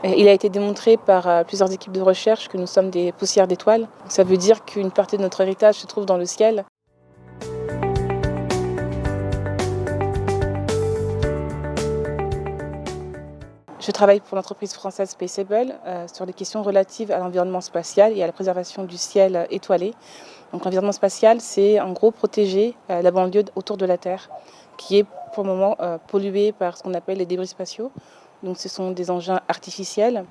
Il a été démontré par plusieurs équipes de recherche que nous sommes des poussières d'étoiles. Ça veut dire qu'une partie de notre héritage se trouve dans le ciel. Je travaille pour l'entreprise française Spaceable sur les questions relatives à l'environnement spatial et à la préservation du ciel étoilé. Donc l'environnement spatial, c'est en gros protéger la banlieue autour de la Terre, qui est pour le moment polluée par ce qu'on appelle les débris spatiaux. Donc ce sont des engins artificiels,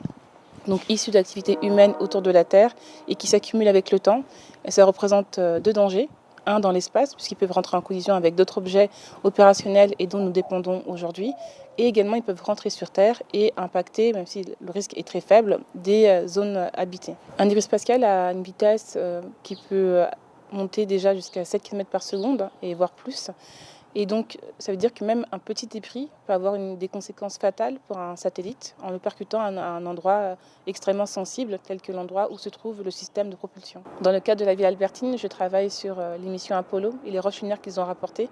donc issus d'activités humaines autour de la Terre et qui s'accumulent avec le temps. Et ça représente deux dangers. Un, dans l'espace, puisqu'ils peuvent rentrer en collision avec d'autres objets opérationnels et dont nous dépendons aujourd'hui. Et également, ils peuvent rentrer sur Terre et impacter, même si le risque est très faible, des zones habitées. Un débris spatial a une vitesse qui peut monter déjà jusqu'à 7 km par seconde, et voire plus. Et donc, ça veut dire que même un petit débris peut avoir des conséquences fatales pour un satellite en le percutant à un endroit extrêmement sensible, tel que l'endroit où se trouve le système de propulsion. Dans le cadre de la ville albertine, je travaille sur les missions Apollo et les roches lunaires qu'ils ont rapportées.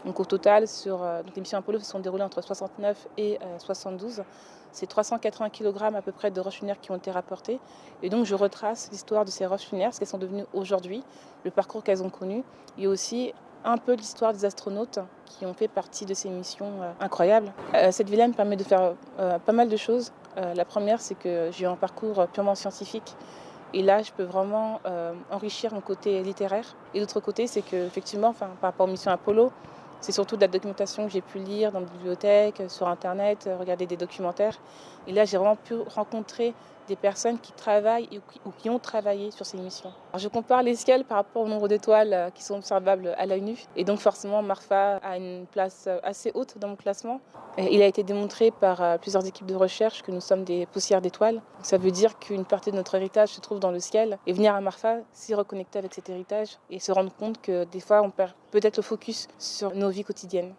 Donc au total, les missions Apollo se sont déroulées entre 69 et 72. C'est 380 kg à peu près de roches lunaires qui ont été rapportées. Et donc je retrace l'histoire de ces roches lunaires, ce qu'elles sont devenues aujourd'hui, le parcours qu'elles ont connu, et aussi un peu l'histoire des astronautes qui ont fait partie de ces missions incroyables. Cette villa me permet de faire pas mal de choses. La première, c'est que j'ai un parcours purement scientifique. Et là, je peux vraiment enrichir mon côté littéraire. Et l'autre côté, c'est qu'effectivement, par rapport aux missions Apollo, c'est surtout de la documentation que j'ai pu lire dans des bibliothèques, sur Internet, regarder des documentaires. Et là, j'ai vraiment pu rencontrer des personnes qui travaillent ou qui ont travaillé sur ces missions. Alors, je compare les ciels par rapport au nombre d'étoiles qui sont observables à l'œil nu. Et donc forcément, Marfa a une place assez haute dans mon classement. Il a été démontré par plusieurs équipes de recherche que nous sommes des poussières d'étoiles. Ça veut dire qu'une partie de notre héritage se trouve dans le ciel. Et venir à Marfa, s'y reconnecter avec cet héritage et se rendre compte que des fois, on perd peut-être le focus sur nos vies quotidiennes.